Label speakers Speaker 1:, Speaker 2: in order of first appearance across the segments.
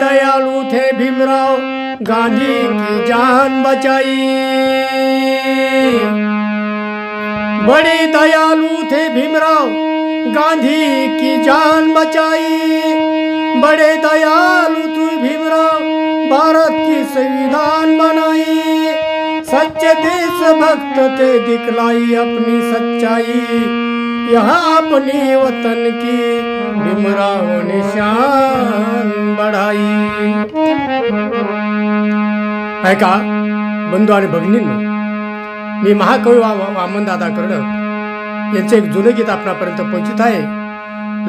Speaker 1: दयालु थे भीमराव, गांधी की जान बचाई। बड़े दयालु थे भीमराव, गांधी की जान बचाई। बड़े दयालु तू भीमराव, भारत की संविधान बनाई। सच्चे देशभक्त थे, दिखलाई अपनी सच्चाई। यहाँ अपनी वतन की भीमराव ने शान बढ़ाई। ऐका बंधू आणि भगिनींनो, मी महाकवी वामनदादा कर्डक यांचं एक जुनं गीत आपल्यापर्यंत पोहोचत आहे.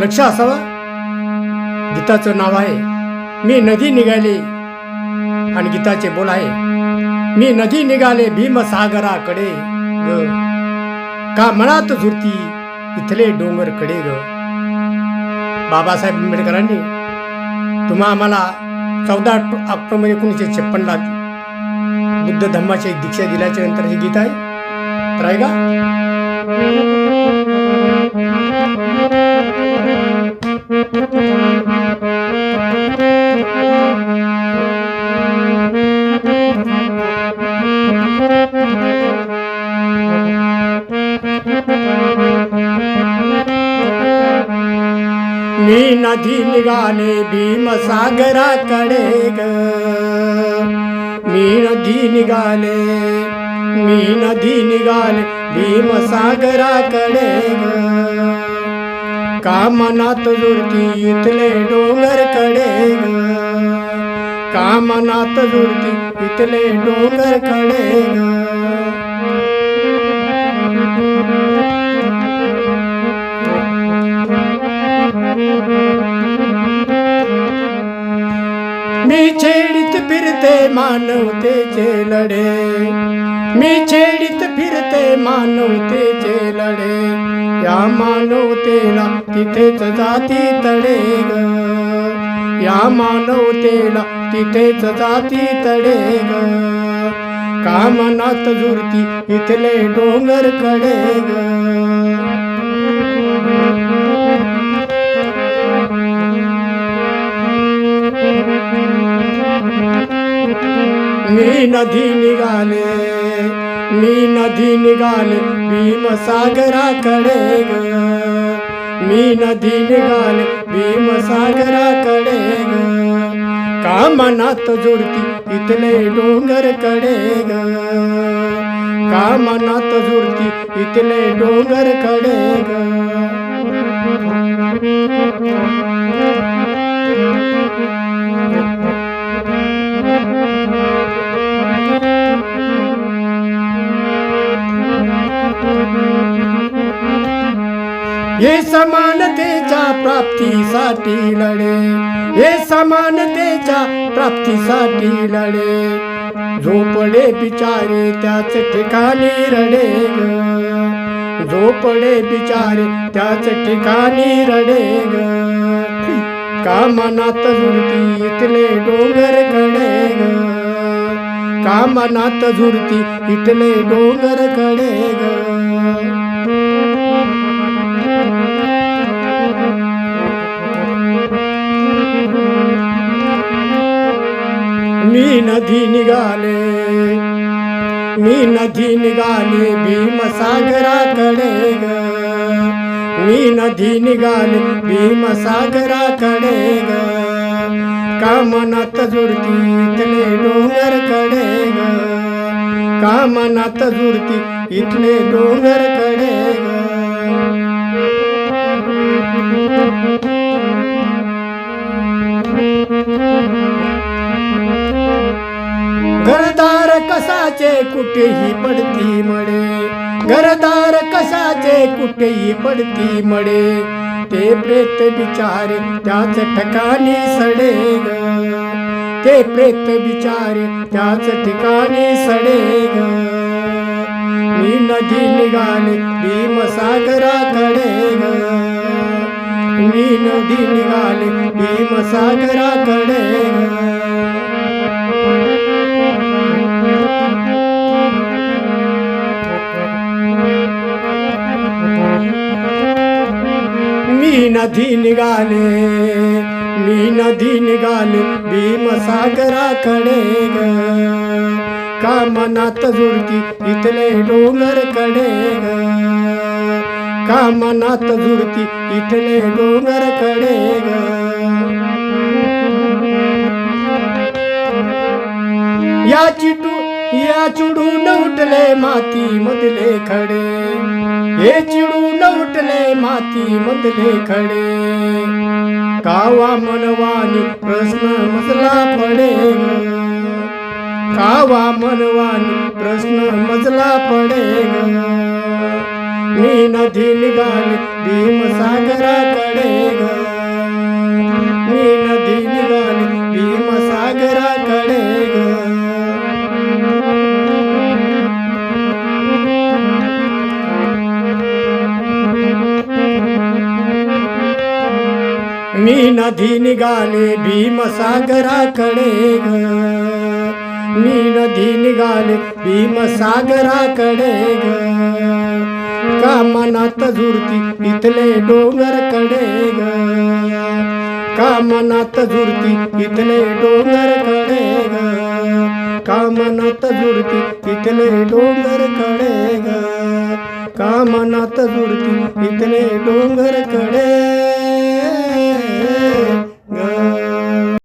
Speaker 1: लक्ष असावा, गीताचं नाव आहे मी नदी निघाले आणि गीताचे बोल आहे मी नदी निघाले भीमसागराकडे ग, का मनात झुरती इथले डोंगर कडे ग. बाबासाहेब आंबेडकरांनी तुम्हा आम्हाला 14 ऑक्टोबर 1956 बुद्ध धम्माची दीक्षा दिल्याच्या नंतर हे गीत आहे. तर आहे का? मी नदी निघाले भीमसागराकडे ग, मी नदी निघाले भीमसागराकडे ग, का मनात झुरती इथले डोंगर कडे ग, का मनात झुरती इथले डोंगर कडे ग. मी छेडित फिरते मानवतेचे लढे, मी छेडित फिरते मानवतेचे लढे, या मानवतेला तिथेच जाती तडे ग, या मानवतेला तिथेच जाती तडे ग, का मनात झुरती इथले डोंगर कडे ग. मी नदी निघाले भीमसागराकडे ग, मी नदी निघाले भीमसागराकडे ग, का मनात झुरती इथले डोंगर कडे ग, का मनात झुरती इथले डोंगर कडे ग. हे समानतेच्या प्राप्तीसाठी लढे, हे समानतेच्या प्राप्तीसाठी लढे, झोपडे बिचारे त्याच ठिकाणी रडे ग, झोपडे बिचारे त्याच ठिकाणी रडे ग, का मनात झुरती इथले डोंगर कडे ग, का मनात झुरती इथले डोंगर कडे ग. मी नदी निघाले भीमसागराकडे ग, मी नदी निघाले भीमसागराकडे ग, का मनात झुरती इथले डोंगर कडे ग, का मनात झुरती इथले डोंगर कडे ग. घरदार कशाचे कुठेही पडती मळे, घरदार कशाचे कुठेही पडती मळे, ते प्रेत बिचारे त्याच ठिकाणी सडे ग, ते प्रेत बिचारे त्याच ठिकाणी सडे ग. मी नदी निघाले भीमसागराकडे ग, मी नदी निघाले भीमसागराकडे ग. मी नदी निघाले मी नदी निघाले भीमसागराकडे ग का मनात झुरती इथले डोंगर कडे ग का मनात झुरती इथले डोंगर कडे ग या चिडून उठले माती मधले खडे हे चिडून उठले माती मधले खडे कावा मनवानी प्रश्न मजला पडे कावा मनवानी प्रश्न मजला पडे मी नदी निघाले भीमसागराकडे ग मी नदी निघाले भीमसागराकडे ग मी नदी निघाले भीमसागराकडे ग मी नदी निघाले भीमसागराकडे ग का मनात झुरती इथले डोंगर कडे ग का मनात झुरती इथले डोंगर कडे ग का मनात झुरती इथले डोंगर कडे ग का मनात झुरती इथले डोंगर कडे